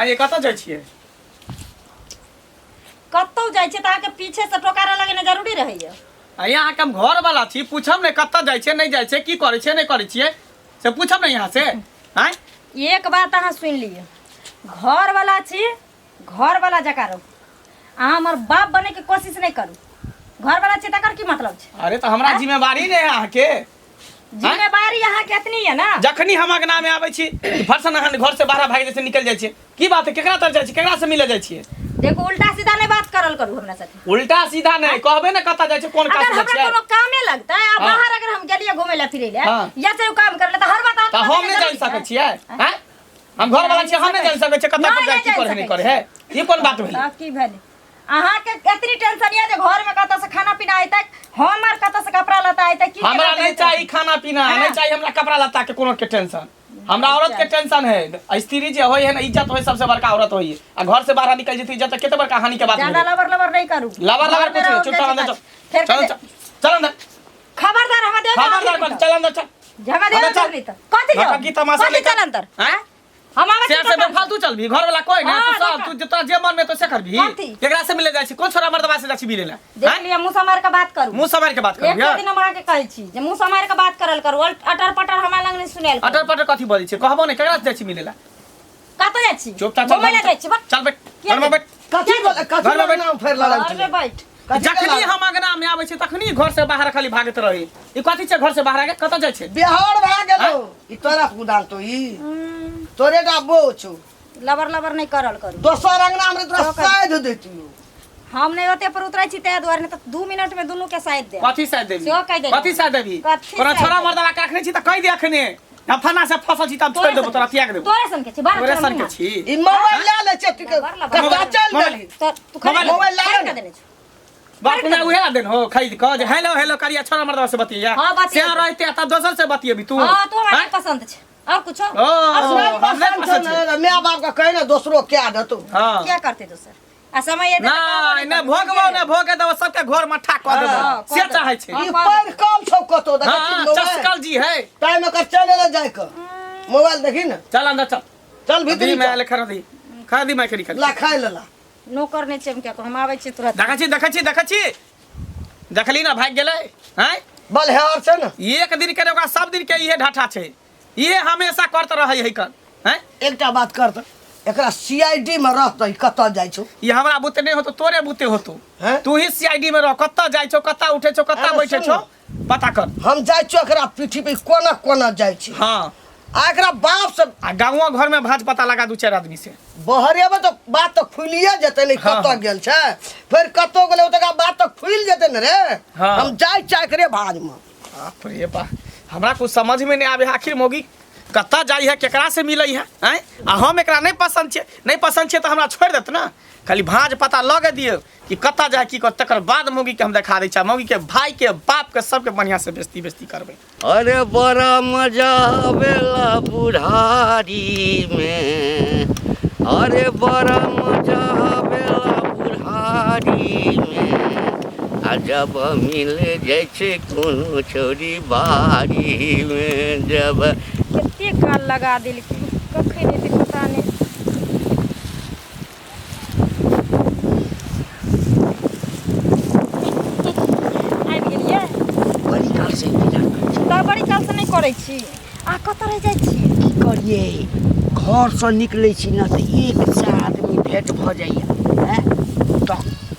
ये कतऽ जाइ छियै? कतौ जाइ छै त आके पीछे से टोकारा लगेना जरूरी रहैया। यहाँ के हम घर वाला छी, पूछब ने कतऽ जाइ छै नहीं जाइ छै, की करै छै नहीं करै छियै से पूछब ने यहाँ से। हैं एक बात अहाँ सुन लिए, घर वाला छी, घर वाला जका रहो। अहाँ हमर बाप बने के कोशिश नहीं करू। घर वाला छी तकर की मतलब छै? अरे तो हमरा जिम्मेवारी नहीं है अहाँ के। जिम्मेवारी अहाँ के एतनी है ना। जखनी हम अंगना में आबै छी फरसन अहाँ घर से बाहर भाग जैसे निकल जाइ छियै। की बात है, केकरा तर जाइ छी, केकरा से मिले जाइ छियै? देखो उल्टा सीधा नहीं बात करल करू हमरा साथे। उल्टा सीधा नहीं कहबे ना कतऽ जाइ छै, कोन काज अगर जाइ हमरा छै। कोनो कामे लगता है आ बाहर अगर हम गेलिए घुमे ला फिरे ला या चाहे काम करे ला त हर बात तो हम नहीं जान सकै छियै। हैं हम घर वाला छियै, हम नहीं जान सकै छियै कतऽ पर जाइ की करे नहीं करे है। ये कोन बात भेलै? की भेलै? अहाँ के एतनी टेंशन ये जे घर में कतऽ से खाना पीना आइतै, हमर कतऽ से कपड़ा लत्ता आइतै, की हमरा नहीं चाहिए खाना पीना, नहीं चाहिए हमरा कपड़ा लत्ता के कोनो के टेंशन। हमरा औरत के टेंशन है। स्त्री जे होय है ना, इज्जत होय सबसे बड़का औरत होय है। आ घर से बाहर निकल जेती इज्जत केते बड़का हानि के बात है। ज्यादा लबर लबर नहीं करू। लबर लबर कुछ नहीं, चुप अंदर चल। चल अंदर। खबरदार हम दे। खबरदार चल अंदर चल। जगह दे नहीं त कथि जाओ? की तमाशा कथि चल अंदर? हैं हम आवे से बेफालतू चलबी, घर वाला कोई ना तू सब तू जता जे मन में तो से करबी। केकरा से मिले जाइ छी, कोन छोरा मर्दवा से जाइ छी मिले ला? देख लिया मुंह समार के बात करू। मुंह समार के बात करू एक यार। दिन हम आके कहै छी जे मुंह समार के बात करल करू। अटर पटर हमरा लंग नहीं सुनेल। अटर पटर कथि बोलै छी, कहबो ने केकरा से जाइ छी मिले ला? कतऽ जाइ छी? चुप चल घुमै ला जाइ छी। चल बैठ घर में बैठ। कथी नाम फेर लड़ल अरे बैठ। जखनी हम अंगना में आबै छी तखनी घर से बाहर खाली भागत रही। ई कथि छै घर से बाहर आके कतऽ जाइ छै? बिहार भाग गेलो ई तोरा कुदाल तो ई तोरे का बो छु। लबर लबर नहीं करल करू। दोसर अंगना में तोरा साइड देतियो। हम नहीं होते पर उतरै छी ते द्वार ने त 2 मिनट में दोनों के साइड दे। कथि साइड देबी? सेहो कहि देबी। कथि साइड देबी? कथी तोरा साइड छोरा देबी? मर्दवा के रखने छी त कहि दे अखने। हम फना से फसल छी त हम छोड़ देबो, तोरा त्याग देबो। तोरे सन के छी बार तोरे सन के छी। ई मोबाइल ले ले छै कतऽ चल गेली? तू खा मोबाइल ला के देने छ। बाप ने उहे दिन हो खरीद क जे हेलो हेलो करिया छोरा मर्दवा से बतिया। हाँ, बतिया। से रहते त दोसर से बतियेबी तू। हां तो हमरा पसंद छै। और कुछ? ओ हम नहीं पसंद छै। माय बाप का कहे ना दूसरो क्या दतो। हां क्या करते दोसर? आ समय ये ना ने भोगबो ने भोगे देबो, सबके घर में ठा क देबो। से चाहे छै। ई पर काम सब कतो हां देखि चस्कल जी है। टाइम में कर चले ले जाय क मोबाइल देखी ना। चल अंदर चल। चल भीतर में ले खरा दी। खा दी मैं करी खा। ला खाय लेला। नौकर ने चमके को हम आबै छी तुरंत। देखै छी देखली ना भाग गेलै। हैं बल हेर छै ना। एक दिन के ओकरा सब दिन के इहे ढाठा छै। इहे हमेशा करत रहै है कर। हैं एकटा बात कर त एकरा सीआईडी में रहतै कतऽ जाइ छौ? ये हमरा बुते नहीं होतो, तोरे बुते होतो। हैं? तू ही सीआईडी में रह, कत्ता जाय छौ, कत्ता उठे छौ, कत्ता अरे बैठे सुन। छौ, पता कर। हम जाइ छौ एकरा पीठी पे कोना कोना जाइ छी। हां आ एकरा बाप से आ गाँव घर में भाज पता लगा 2-4 आदमी से। बहरे में तो बात तो खुलिए जेते नहीं हाँ, कतऽ हाँ। गेल छै। फिर कतऽ गेले त बात तो खुल जेते न रे। हाँ। हम जाइ चाय करे भाज में। बाप रे बा, हमरा कुछ समझ में नहीं आवे आखिर मोगी कत्ता जाई है, केकरा से मिलै है। हैं आ हम एकरा नहीं पसंद छे तो हमरा छोड़ देत ना। खाली भाज पता लगे दियो कि कत्ता जाए की कर, तकर बाद मोगी के हम दिखा दै छ। मोगी के भाई के बाप के सबके बढ़िया से बेइज्जती करबे। अरे बड़ा मजा आवेला बुढ़ारी में, अरे बड़ा मजा आवेला बुढ़ारी में। आ जब मिल जाय छै कोनो छोरी बारी में, जब कितने काल लगा दिल की कखे नहीं दे पता नहीं। आबि गेलिए बड़ी काल से इंतजार करै छी। त बड़ी काल से नहीं करै छी। आ कतऽ रह जाइ छी? की करिए घर से निकलै छी ना त एक से आदमी भेंट भ जाइए। हैं त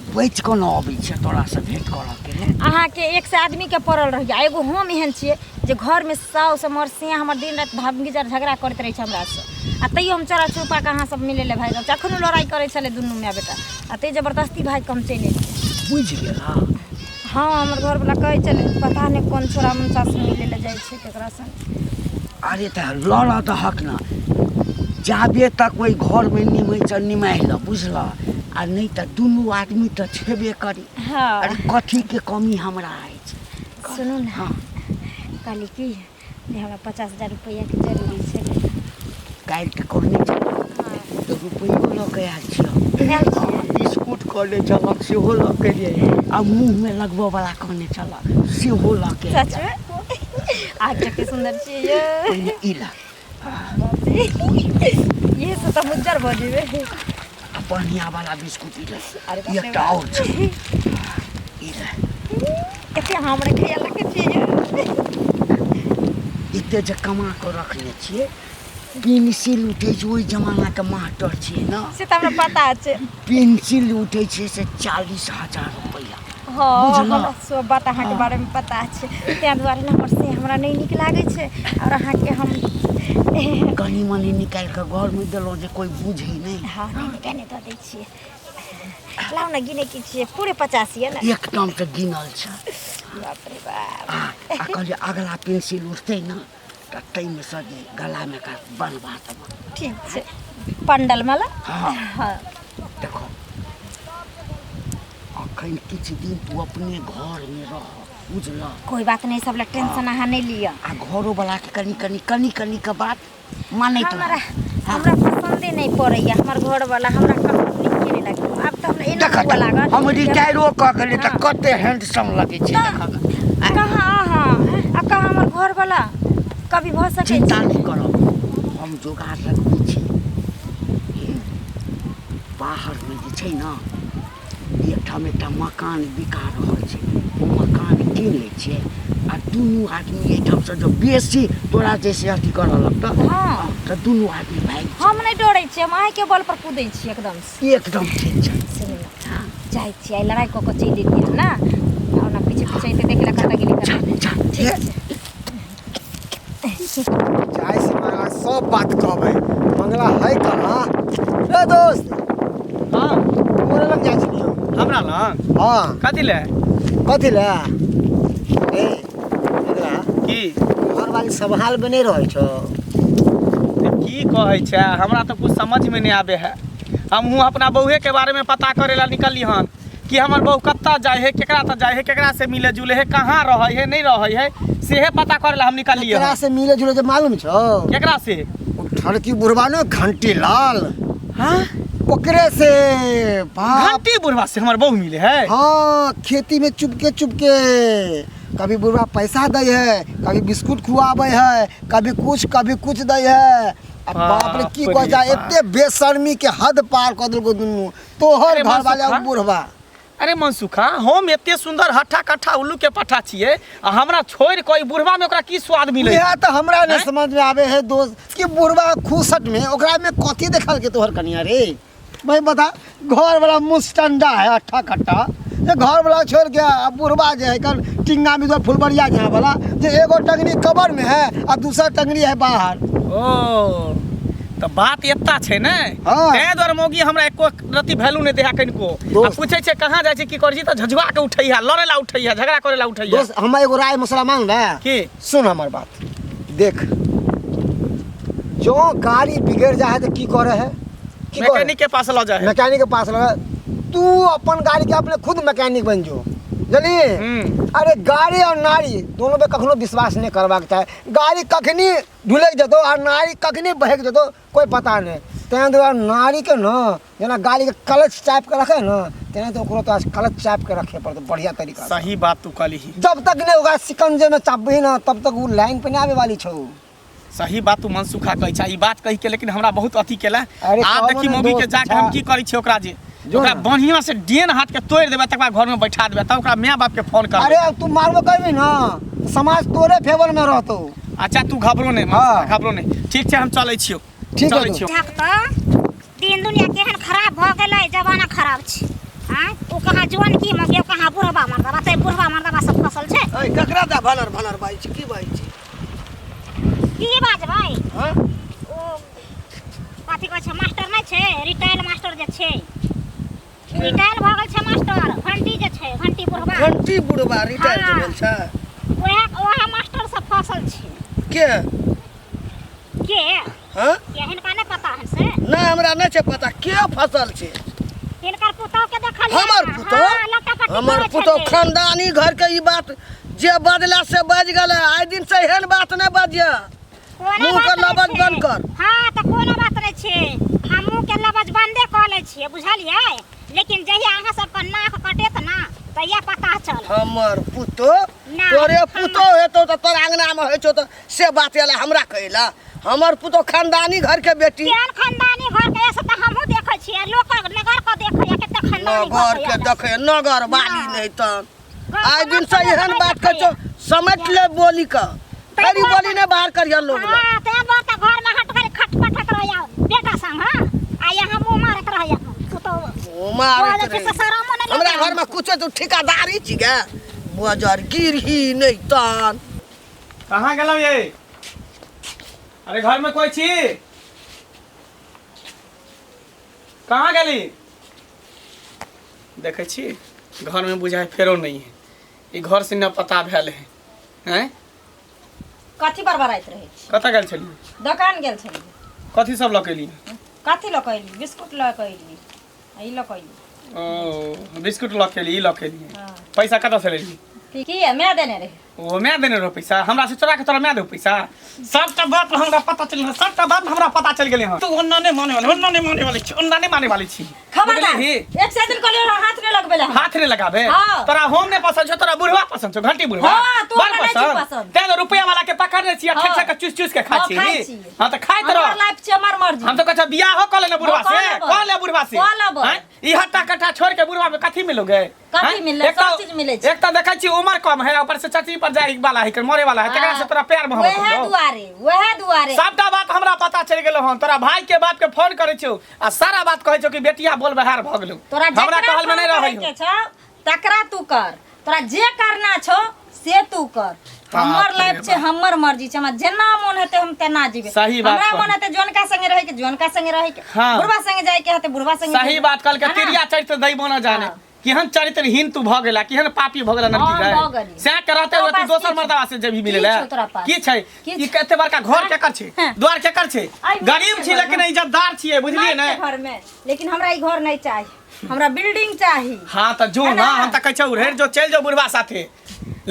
बैठ के न अबै छै तोरा से भेंट करऽ के रे। अहाँ के एक से आदमी के पड़ल रह गया। एगो हम एहन छिए जे घर में साउस हमर से हमर दिन रात भागीजर झगड़ा करते रहे छै हमरा से। आ तैयो हम चोरा छुपा के अहाँ सब मिले ले भाग जाऊ। अखनो लड़ाई करे छले दुनू माय बेटा। आ ते जबरदस्ती भाग के हम चले एलिए। बुझ गेला। हाँ हमर घर वाला कहे चले पता नहीं कौन छोरा मनसा से मिले ले जाय छै केकरा से। अरे त लड़ त हक ना जाबे तक कोई घर में निमै छ निमाइ ल बुझला। आ नहीं त दुनू आदमी त छेबे करी। हाँ अरे कथी के कमी हमरा अछि? सुनू ना। हाँ कहली की जे हमरा 50,000 रुपया के जरूरी छै। काल्हि के कहने छ हाँ तो रुपयो ल के आयल छियो। आयल छियै। बिस्कुट कहने छलक सेहो ल के लिए। आ मुँह में लगबऽ वाला कहने छलक सेहो ल के। सच में आज तक सुंदर छी ये। पहिले ई ला। ये से तो मुज्जर भजिबे बढ़िया वाला बिस्कुट ई ले अरे बाप रे एकटा और छै ई ले एते हमरा खाया लगे चीज एते जे कमा के रखने छियै पेंसिल उठै छै ओहि जमाना के मास्टर छियै ना से तो हमरा पता छै पेंसिल उठै छै से 40,000 रुपया हाँ बुझलहुँ। हमरा सब बात अहाँके बारे में पता छै ताहि दुआरे ने हमर से हमरा नहीं नीक लागे छै और अहाँके हम कनी मनी निकाल के घर में देलहुँ जे कोई बुझे नहीं हाँ नहीं कहने दऽ दै छियै लाउ ने गिने की छियै पूरे 50 है ना एकदम से गिनल छै बाप रे बाप आ कहलिए अगला पेंसिल उठतै ना तऽ ताहिमे से जे गला में का बनवा देब ठीक छै पंडल माला हाँ हाँ देखो अखन किछु दिन तू अपने घर में रह बुझल कोई बात नहीं सब ला टेंशन अहाँ नहीं लिया आ घरो वाला के कनी के बात माने तो हमरा हमरा पसंदे नहीं पड़ैया हमर घर वाला हमरा कभी नीक नहीं लगे अब तो हमरा एना हुआ लागल हम रिटायरो क गेली त कते हैंडसम लगे छै देखा कहाँ हाँ आ कहाँ हमर घर वाला कभी भ सके चिंता नहीं करो हम जोगाड़ रखने छी बाहर में जे छै ना एकटा मकान बिका रहल छै ओ मकान कीन लै छियै आ दुनू आदमी एहिठाम से जो बेसी तोरा जैसे अथी करऽ लगतऽ हाँ तऽ दुनू आदमी भागि हम नहीं डरै छी हम अहाँ के बल पर कूदै छी एकदम से एकदम ठीक छै सुनिए ना जाए छी आई लड़ाई क के चलि एतियै ना और ना पीछे पीछे ते देख ला कता गेली कता ठीक छै चाय से मंगला सब बात कहबै मंगला है कहाँ रे दोस्त हाँ मोरे लग जाइ छियो हमरा लग हाँ कथी ले कथी ले ए एकरा की घर वाली संभाल में नहीं रहै छौ की कहै छै हमरा तो कुछ समझ में नहीं आबे है हमहूँ अपना बउहे के बारे में पता करे ला निकली हन कि हमर बहू कत्ता जाए है केकरा त जाए है केकरा से मिले जुले है कहाँ रहे है नहीं रहे है सेहे पता करे ला हम निकलिए एकरा से मिले जुले जे मालूम छौ केकरा से ओ ठड़की बुढ़वा ने घंटी लाल हाँ ओकरे से बाप घंटी बुढ़वा से हमर बहू मिले है हाँ खेती में चुपके चुपके कभी बुढ़वा पैसा दे है कभी बिस्कुट खुआबे है कभी कुछ दे है अब बाप रे की कह जा एते बेशर्मी के हद पार कर देलको दुनू तोहर अरे घर वाला मनसुखा। बुढ़वा अरे मनसुखा हम एते सुंदर हट्ठा कट्ठा उल्लू के पट्ठा छिए आ हमरा छोड़ कोई बुढ़वा में ओकरा की स्वाद मिले यह तो हमरा ने हैं? समझ में आवे है दोस्त कि बुढ़वा खूसट में ओकरा में कथी देखल के तोहर कनिया रे भाई बता घर वाला मुस्टंडा है अट्ठा कट्टा जे घर वाला छोड़ के अब बुढ़वा जे है कल टिंगा में तो फुलबरिया जहाँ वाला जे एगो टंगनी कबर में है और दूसरा टंगनी है बाहर ओ तो बात एता छै ने हाँ। तै द्वारे मोगी हमरा एको रति वैल्यू नहीं देहा कनिको आ दोस्त। पूछे छै कहाँ जाइ छै की कर छी त झझुआ के उठैया लड़े ला उठैया झगड़ा करे ला उठैया दोस्त हम एगो राय मसला मांग रहा की सुन हमार बात देख जो गाड़ी बिगड़ जाए तो की करे है की करे? मैकेनिक के पास ल जाए मैकेनिक के पास लगा तू अपन गाड़ी के अपने खुद मैकेनिक बन जो जलिए अरे गाड़ी और नारी दोनों पे कखनो विश्वास नहीं करबाक चाहे गाड़ी कखनी ढुलक जतो और नारी कखनी बहक जतो कोई पता नहीं तेना दुआरे नारी के न जना गाड़ी के क्लच चाप के रखे न तेना तो ओकरो तो क्लच चाप के रखे पड़तो बढ़िया तरीका से सही बात तू कहली जब तक नहीं होगा सिकंजे में चापबही ना तब तक वो लाइन पे नहीं आवे वाली छौ सही बात तू मनसुखा कहै छै ई बात कहि के लेकिन हमरा बहुत अथी केला अरे आब कहबो देखी ने मोगी के दोस्त, जाके हम की करै छी ओकरा जे जो ओकरा ना। बढ़िया से डेन हाथ के तोड़ देबे तक घर में बैठा देबे तब ओकरा माय बाप के फोन कर अरे अब तू मारबो करबी ना तो समाज तोरे फेवर में रहतो अच्छा तू घबरो नहीं हाँ। घबरो नहीं ठीक छै हम चलै छियो ठीक है चलै तो। छियो देख तो दिन दुनिया केहन खराब भ गेलै जमाना खराब छै हाँ ओ कहाँ जवान की मगे कहाँ बुढ़वा मर्दबा बताए बुढ़वा मर्दबा सब फसल छै ए ककरा दा भनर बाई छी की बाई छी की बाजबै हां ओ कथी कहै छै मास्टर नहि छै रिटायर मास्टर जे छै रिटायर भ गेल छै मास्टर घंटी जे छै घंटी बुढ़वा घंटी बुढ़वा रिटायर हाँ। भेल छै ओहे मास्टर सब फसल छै के के हां हिनका नहि पता है से ना हमरा नहि छै पता के फसल छै हिनकर पुतौह के देखलियै हमर पुतौह हमर पुतौह खानदानी घर के ई बात जे बदला से बज गेलै आइ दिन से एहन बात नहि बजिया मुंह के लबज बंद कर हाँ तो कोनो बात नहीं छै हम मुंह के लबज बंदे कऽ लै छियै बुझलियै लेकिन जहिया अहाँ सबके नाक कटेत ना तहिया पता चल हमर पुतौह ना, तोरे हम- पुतौह हेतौ तऽ तोर अंगना में होइ छौ तऽ से बात एला हमरा कहला हमर पुतौह खानदानी घर के बेटी केहन खानदानी नगर के देखे नगर वाली नहीं तन आइ दिन से एहन बात कर छो समझ ले बोली का खरी बोली ने बाहर करिया लोग हां ते बात घर में हट कर खटखट रहिया बेटा संग हां आ यहां मुंह मारत रहिया तू तो मारे हमरा घर में कुछ तो ठेकेदारी छी गे बाजार गिरही नहीं तन कहाँ गेलौ ये अरे घर में कोई छी कहाँ गेली देखे छी घर में बुझाए फेरो नहीं है ई घर से न पता भेल है हैं कथी बरबराइत रहै छी कतऽ गेल छली दुकान गेल छली कथी सब लऽ के एली कथी लऽ के अयली बिस्कुट लऽ के अयली ई लऽ के अयली ओ बिस्कुट लऽ के एली ई लऽ के एली हाँ। पैसा कतऽ से लेली की है मैं देने रहे ओ मैं देने रहो पैसा हमरा से चोरा के तोरा मैं दे पैसा सबटा बात हमरा पता चल सबटा बात हमरा पता चल गेले हां तू ओन्ना नहीं माने वाली छी ओन्ना नहीं माने वाली छी खबरदार बुझली? एक से दिन कहलियो हाथ नहीं लगबे हाथ रे लगाबे हाँ। तोरा होम ने पसंद छो तोरा बुढ़वा पसंद छो घंटी बुढ़वा हाँ, तू बड़ हमरा नहीं छी पसंद। ते रुपया वाला के पकड़ रे छिया हाँ। ठक ठक चूस चूस के खा हाँ, छी खाइ छी। हां त खाइत हमर रह लाइफ छे हमर मर्जी हम तो कहता बियाह हो कले ना बुढ़वा हाँ, से कऽ ले बुढ़वा से कऽ लेबै। हैं? ई हट्टा कट्टा छोड़ के बुढ़वा में कथी मिलोगे कथी हैं? मिलले? एक सब तो- चीज मिलै छै। एक तो देखै छी उम्र कम है ऊपर से चची पर जाए वाला है मरे वाला है तकरा से तोरा प्यार मोहब्बत वह दुआरे सबटा बात हमरा पता चल गेलो हन तोरा भाई के बाप के फोन करे छौ आ सारा बात कहै छौ कि बेटिया बोल बहार भ गेलौ तोरा हमरा कहल में नहीं रहै के छौ तकरा तू कर तोरा जे करना छौ से तू कर हमर लाइफ छे हमर मर्जी छे हमरा जेना मन हेते हम तेना जीवे सही बात हमरा कहली। मन हेते जोनका संगे रहे के जोनका संगे रहे के हाँ। बुढ़वा संगे जाए के हेते बुढ़वा संगे सही जाए। बात कल के है ना? तिरिया चरित्र दई बना जाने हाँ। केहन चरित्रहीन तू भ गेला केहन पापी भ गेला हाँ, नरकी भऽ गए गेली। से के रहते तोरा हुए तू पास दोसर की छै? मर्दवा से जे भी की मिले छौ तोरा पास? की छै की ई छै? कते बड़का घर के कर छै हाँ। द्वार के कर छै आई गरीब के छी घर लेकिन में। इज्जतदार छियै बुझलिए नहीं ने के घर में लेकिन हमरा ई घर नहीं चाहिए हमरा बिल्डिंग चाहिए हां त जो है ना ना? हम त कहै छौ रेड जो चल जाओ बुढ़वा साथे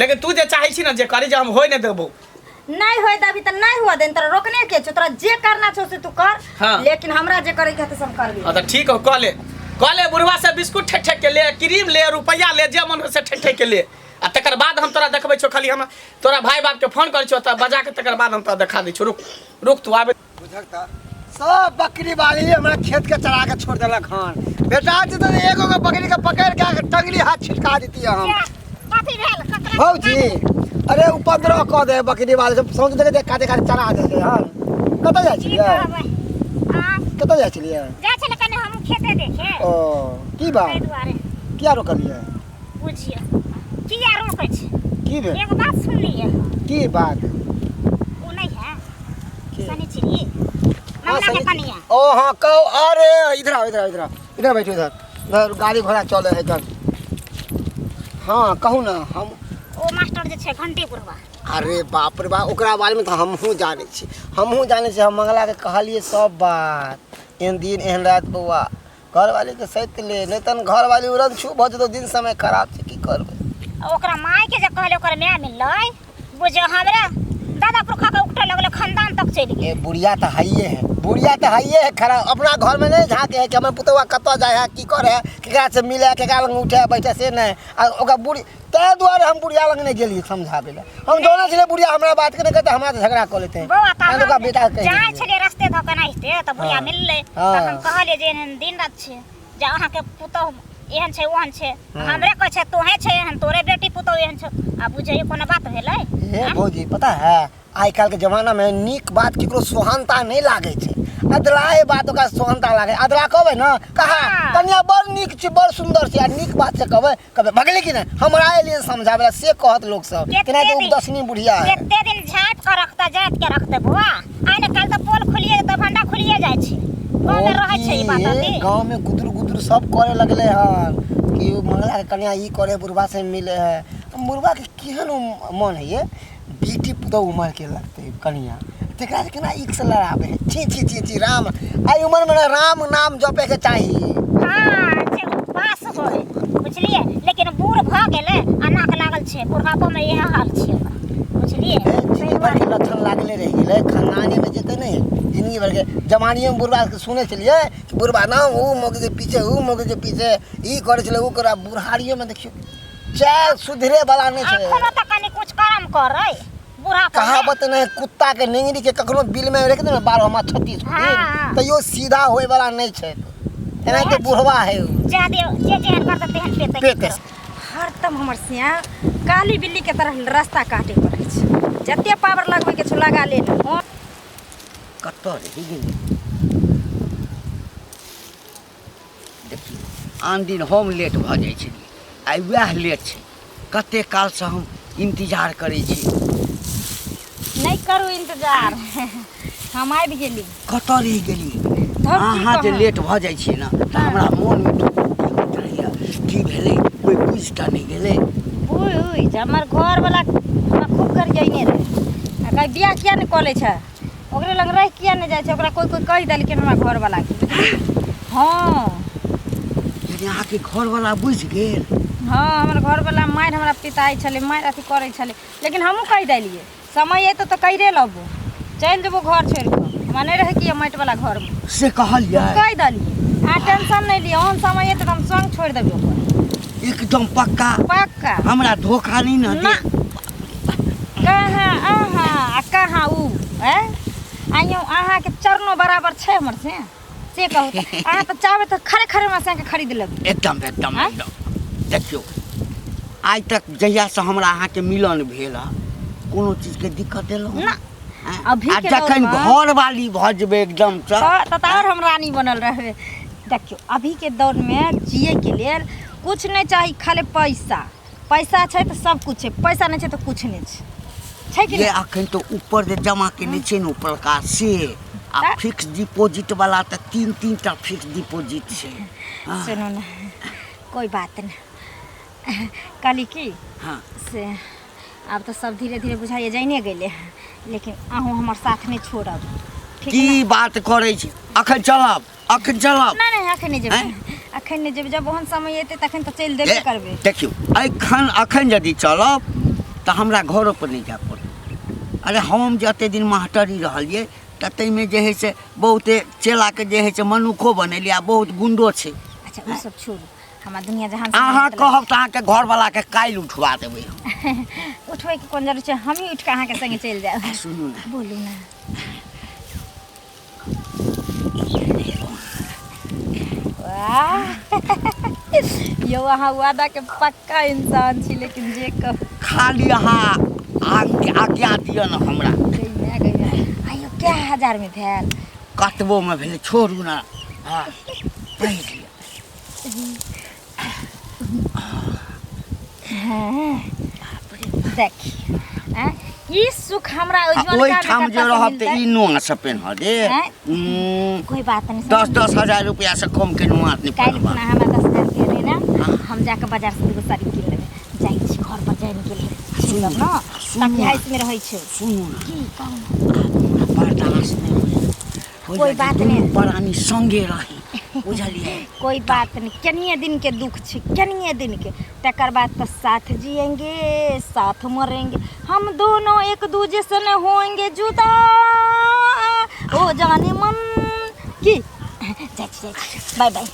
लेकिन तू जे चाहै छी ना जे करी जे हम होय ने देबो नहीं होय अभी तक नहीं हुआ दिन तोरा रोकने के छो तोरा जे करना छो से तू कर हाँ। लेकिन हमरा जे करे के है सब कर हां त ठीक हो कह ले बुढ़वा से बिस्कुट ठेक ठेक के ले क्रीम ले रुपया ले जे मन हो से ठेक ठेक के ले आ तकर बाद हम तोरा देखबै छौ खाली हम तोरा भाई बाप के फोन कर छौ त बजा के तकर बाद हम तोरा देखा दै छौ रुक तू आबे बुझलता सब बकरी वाली हमरा खेत के चरा के छोड़ देलक हन बेटा जी तो एगो के बकरी के पकड़ के टंगली हाथ छिटका देती हम कथी भेल ककरा भौजी अरे उपद्रव कऽ दे बकरी वाले सब समझ दे काटे काटे चरा दे हन कतऽ जाइ की छियै कहबै हां कतऽ जाइ छियै जा छले कने हम खेते देखे ओ की ताहि बात दुआरे किया रोकलियै बुझियो किया रोकै छै की भेल एगो बात सुनलिए की बात ओ नहीं है की? सनी चिड़ी हाँ, ममला के सनी- कनिया ओ हाँ कहो अरे इधर आओ इधर बैठो इधर गाड़ी घोड़ा चले है इधर हाँ कहू ना हम ओ मास्टर जे छै घंटी बुढ़वा अरे बाप रे बाप ओकरा बारे में तो हमहूँ जाने छी हम मंगला के कहलिए सब बात एहन दिन एहन रात बउआ घर वाली के सैत ले नहीं तन घर वाली उड़न छू भऽ जेतौ दिन समय खराब छै की करबै आ ओकरा माय के जे कहले ओकर माय मिललै बुझियो हमरा दादा पुरखा के उठे लगले खानदान तक चलि गेल ये बुढ़िया तो हाइए है खराब अपना घर में नहीं झाँके है कि हमर पुतवा कतऽ जाए है की करे है केकरा से मिले केकरा लग उठे बैठे से नहीं आ ओकरा बुढ़ी ताहि दुआरे हम बुढ़िया लग नहीं गेलिए समझाबे ला हम जाने छलिए बुढ़िया हमरा बात के नहीं कहते हमरा से झगड़ा कर लेते हैं बौआ त ताहि ओकरा बेटा के जाय छलिए रस्ते धऽ के नाहिते त बुढ़िया हाँ। मिललै हाँ। त हम कहलिए जे एहन दिन रात छै जे अहाँ के पुतौ एहन छै ओहन छै हमरे कहै छै तोहे छै एहन तोरे बेटी पुतौ एहन छै आ बुझियो कोनो बात भेलै ये भौजी पता है आइ काल्हि के जमाना में नीक बात केकरो सोहनता नहीं लागे छै अदलाए बात ओकरा सोहनता लागे अदला कहबै ना कहा हाँ। कन्या बड़ नीक छै बड़ सुंदर छै आ नीक बात से कहबै भगले कि नहीं हमरा एलिए समझावे ला से कहत लोग सब कि नहीं तो दसनी बुढ़िया है केते दिन झाँप के रखते जाइत के रखते बौआ आइ ने काल्हि त पोल खुलिए त भंडा खुलिए जाइ छै गाँव में रहै छै ई बात अति गाँव में गुदरू सब करे लगले हन कि मंगला के कन्या ई करे बुढ़वा से मिले है बुढ़वा के केहन मन है ये बेटी पुतौ उमर के लगते कन्या तेकरा से केना एक से लड़ाबे है छी राम आई उमर में राम नाम जपे के चाहिए हाँ जे पास होय बुझलिए लेकिन बूढ़ भ गेलै आ नाक लागल छै बुढ़ापो में इएह हाल छै ओकर बुझलिए जिंदगी भर के लक्षण लागले रह गेले खानदानी में जेते नहीं जिंदगी भर के जवानियों में बुढ़वा के सुने चलिए कि बुढ़वा ना ऊ मौके के पीछे ऊ मौके के पीछे ई करे चले ऊ करे बुढ़ारियों में देखियो चाय सुधरे वाला नहीं छै एखनो त कनी कुछ कर्म करे बूढ़ा कहावत नहीं कुत्ता के नेंगरी के कखनो बिल में रख दे 12 36 हाँ। तैयो सीधा होए वाला नहीं छै एनाहिते बुढ़वा है उ। ज्यादा जे जेहन करते तेहन पेते पेते हरदम हमर सिया काली बिल्ली के तरह रास्ता काटे पड़ै छै। जते पावर लगबै के छै लगा ले न। कतऽ रहि गेली देखियौ आन दिन हम लेट भऽ जाइ छलियै आइ वएह लेट छै। कते कालसँ हम इंतजार करै छी। नहीं करू इंतजार हम आबि गेली। कतऽ रहि गेली धब की अहाँ जे कहब? लेट भऽ जाइ छियै ने तऽ हमरा मोनमे होइत रहैया की भेलै कोइ बुझि टा नहि गेलै। उइ हमर घर वाला हमरा खूब गरियाइने रहे। आ कहीं बियाह किया नहीं कऽ लै छै ओकरे लग रह किया नहीं जाइ छै। ओकरा कोई कोई कहि देलखिन हमरा घर वाला के। हाँ यानी अहाँके घरवला बुझि गेल। हाँ हमर घर वाला मारि हमरा पिताई छले मारि अथी करे छले लेकिन हमहूँ कहि देलिए समय अयतौ तो कहिरे लेबो चल जेबो घर छोड़ के। हमरा नहीं रहे कि माटि वाला घर में से कहलियै कहि देलिए। आ टेंशन नहीं लियो ओहन समय अयतौ तो हम संग छोड़ देबो ओकर। एकदम पक्का पक्का हमरा धोखा नहीं न ना। दे। कहाँ अहाँ आ कहाँ उ हैं आइयो अहाँ के चरणो बराबर छै हमर से कहू तऽ। अहाँ तऽ चाहबै तऽ खरे खरे हमरा संग खरीद लेबै। एकदम एकदम आँय? एकदम देखियौ आइ तक जहियासँ हमरा अहाँके मिलन भेल हँ कोनो चीजके दिक्कत देलहुँ ना। आँय? अभी आ के जखन दौरमे- घरवाली भऽ जेबै एकदम से तऽ और हम रानी बनल रहबै। देखियो अभी के दौर में जिए के लेल कुछ नहीं चाहिए खाली पैसा। पैसा छै तऽ सब कुछ छै पैसा नहीं छै तऽ कुछ नहीं छै कि ये नहीं? अखन तो ऊपर जे जमा केने छै ने ऊपरका से आ फिक्स डिपॉजिट वाला तऽ 3-3टा फिक्स डिपॉजिट छै। हाँ, सुनो ना कोई बात नहीं कहली की हाँ से आब तो सब धीरे धीरे बुझाइए जाइने गेले लेकिन अहूँ हमर साथ नहीं छोड़ब ठीक की है बात करै छी अखन चलब अखन चलब। ना? नहीं अखन नहीं जेबै अखन नहीं जेबै जब ओहन समय एतै तखन तऽ चलि देबे करबै। देखियौ अखन यदि चलब तऽ हमरा घरो पर नहीं जाय पड़त। अरे हम जे एते दिन मास्टरी रहलियै तऽ ताहिमे जे है से बहुते चेलाके जे है से मनुखो बनेलियै आ बहुत गुंडो छै। अच्छा वो सब छोड़ू हमरा दुनिया जहान अहाँ कहब तऽ अहाँके घरवलाके काल्हि उठवा देबै हम। उठबै के कोन जरूरत छै हम ही उठ के अहाँ के संगे चलि जाएब। सुनू ने बोलू ना वाह यो अहाँ वादा के पक्का इंसान छी लेकिन जे कहू खाली अहाँ आज्ञा दिअ ने हमरा आइयो क्या हजार में भेल कतबोमे भेलै छोड़ू ने। हाँ पढ़ि लिअ। देखी ई सुख हमरा ओहिठाम जे रहब तऽ ई नुआ से पेन्ह दे। कोई बात नहीं 10-10 हजार रुपया से कम के नुआ नहीं काल्हि पड़बा। खुना हमरा 10 हजार के रही ना हम जाके बाजार से एगो साड़ी कीन लेबै जाइ छी घर पर जाइन के लिए सुनब ना ताकि हाइस में रहै छै। सुनू ने की कहू बर्दाश्त नहीं होइए। कोई बात नहीं। प्राणी संगे रही बुझलिए। कोई बात नहीं कनिए दिन के दुख छै कनिए दिन के तकर बाद तो साथ जिएंगे साथ मरेंगे हम दोनों एक दूजे से न होंगे जुदा ओ जाने मन की जाइ बाय बाय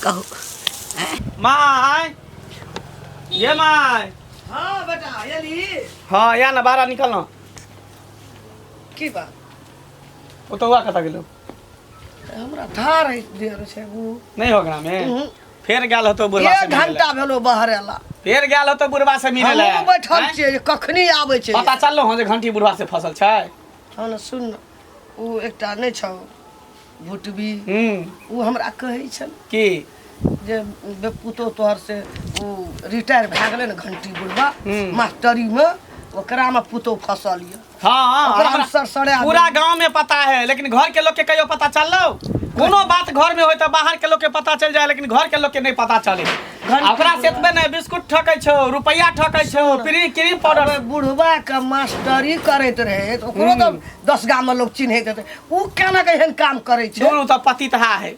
कहू माय ये माय हाँ बेटा एली हाँ या ना बाहर निकल ना की बात वो तो हुआ कता गेलो हमरा धार देर छै उ नहीं हो ग्राम में फेर गेल हो तो बुढ़वा से एक घंटा भेलो बाहर एला फेर गेल हो तो बुढ़वा से मिले ले हम बैठल छियै कखनी आबै छै। पता चललो हो जे घंटी बुढ़वा से फसल छै। हाँ न सुन न, उ एकटा नहीं छौ भुटबी उ हमरा कहै छल की जे बेपुतो तोहर से उ रिटायर भए गेलै ने घंटी बुढ़वा मास्टरी में ओकरा में पुतो फसल ये। हाँ ओकरा हमरा में सड़सड़े पूरा गांव में पता है लेकिन घर के लोग के कहियो पता चललो कोनो बात घर में होय तो बाहर के लोग के पता चल जाए लेकिन घर के लोग के नहीं पता चले। ओकरा सेतबे नहीं बिस्कुट ठकै छौ रुपया ठकै छौ क्रीम पाउडर बुढ़वा के मास्टरी करैत रहे तो ओकरो तो 10 गांव में लोग चिन्हैत हेतै उ केना के एहन काम करै छै। दोनों तो पति तहा है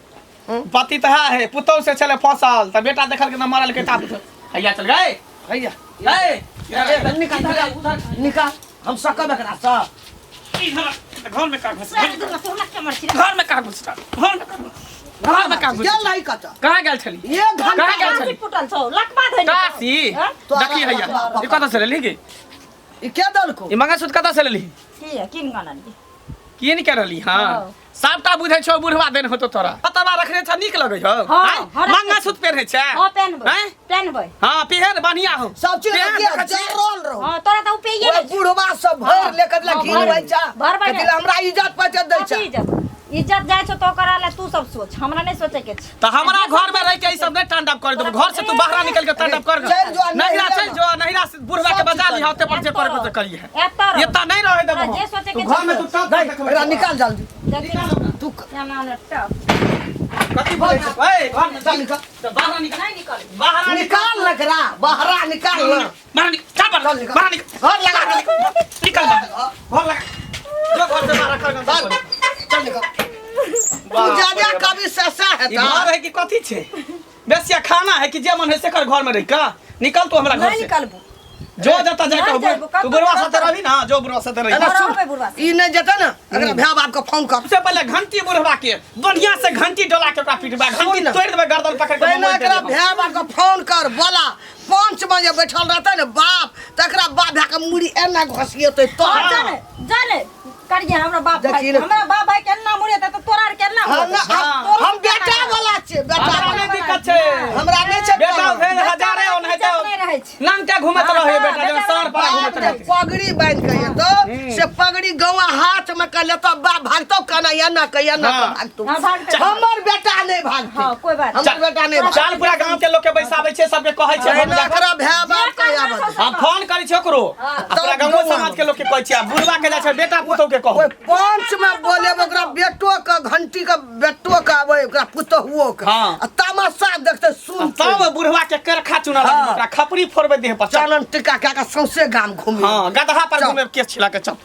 पति तहा है पुतौ से चले फसल त बेटा देखल के न मरल के ता हैया चल गए भैया ए निकाल हम सकब एकरा सा घर में का घुस घर में का घुस घर में का घुस गेल नहीं कत कहां गेल छली एक घंटा कहाँ गेल छली फुटल छौ लकबा धइल काशी देखी हैया ई कत से लेली गे ई के दल को ई मंगलसूत्र कत से लेली की किन गाना ली की नहीं कर रही हां सबटा बुझै छौ बुढ़वा देन होतो तोरा पतवा रखने छ नीक लगै छौ हाँ, हैं? हाँ, मंगा सूत पहनै छै हां पहनबै हैं? पहनबै हां पिहन बढ़िया हो सब चीज पेहन के देखै छी। जरल रहो हां तोरा त उपेये ओए बुढ़वा सब भर लेकर ला हाँ, घिन भर- होइ छ भर भर- कथि ला हमरा इज्जत पचे दै छ इज्जत जाय छौ तो करा ले तू सब सोच हमरा नहीं सोचे के छै त हमरा घर में रह के ई सब नहीं टंडप कर देबो घर से तू बाहर निकल के टंडप कर चल जो, नहिरा नहिरा चल जो नहिरा से बुढ़वा के बजा ली होते पर जे पर कुछ करी है एता ये त नहीं रहे देबो जे सोचे तू के घर में तू सब देख एकरा निकाल जल्दी तू क्या नाम है टप कथि बोलै छ ए घर में चल निकाल बाहर निकल नहीं निकल बाहर निकल निकाल लकड़ा बहरा निकाल बाहर निकल चल बाहर निकल बाहर निकल घर लगा निकल बाहर घर लगा जो घर से बाहर कर चल निकाल तू जा जा कभी ससा है ई घर है कि कथी छे बेसिया खाना है कि जे मन है से कर घर में रह का निकल तू हमरा घर नहीं से निकलबू जो जता जाके नहीं जाइबो, तू बुढ़वा साथे रही ना जो बुढ़वा साथे रही और रहबे बुढ़वा से। ई नहीं जता ना अगर भैया बाप को फोन कर सबसे पहले घंटी बुढ़वा के बढ़िया से घंटी डोला के ओकरा पीटबा घंटी सुन ना। तोड़ देबे गर्दन पकड़ के पहले मोबाइल दे एकरा देबो। भैया बाप को फोन कर बोला 5 बजे बैठल रहते ने बाप तकरा बाप भैया के मुड़ी एना घसिएते तो और जाने जाने करिए हमरा बाप भाई देखिए ना। हमरा बाप भाई केना मुड़े त तोरा आर केना हम बेटा वाला छे बेटा हमरा नहीं वाला दिक्कत छे हमरा नहीं छे बेटा भेल हजारे और नहीं नहीं रहे छै तो नंग के घूमत हाँ, रहे हाँ, बेटा जब सार पर घूमत बाप रहे ने पगड़ी बांध के ये तो से पगड़ी गवा हाथ में कर लेतो बाप भागतो कना या ना कहिया ना हाँ। भागतो हां भागते हमर बेटा नहीं भागते हां कोई बात हमर बेटा नहीं भागते चाल पूरा गांव के लोग के बैसाबै छे सबके कहै छे हम जाकर एकरा भैया बाप के आबत हम फोन करै छी ओकरो पूरा गांव समाज के लोग के कहै छी आ बुढ़वा के जाय छै बेटा पुतौ के कहू कोई पंच में बोले ओकरा बेटो का घंटी का बेटो का आवे ओकरा पुतहुओ का हाँ। आ तमाशा देखते सुन तब बुढ़वा के करखा चुना हाँ। ओकरा खपरी फोड़बे देह पर चल। चालन टिका क्या का सौसे गाम घूमे हां गदहा पर चल। घूमे केस छिला के चल